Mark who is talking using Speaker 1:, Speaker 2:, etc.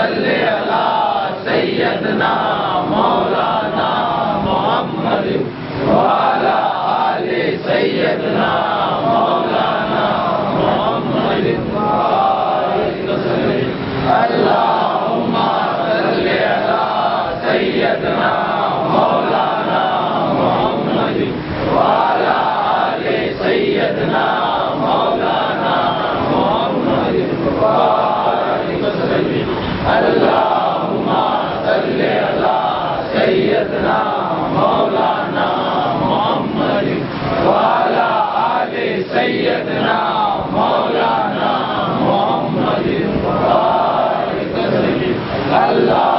Speaker 1: صل علی سیدنا مولانا محمد وعلی آل سیدنا مولانا محمد وبارک وسلم اللہم صل علی سیدنا مولانا محمد وعلی آل سیدنا مولانا محمد وبارک وسلم اللہم صل علی سیدنا مولانا محمد وعلی آل سیدنا مولانا محمد وبارک وسلم اللہ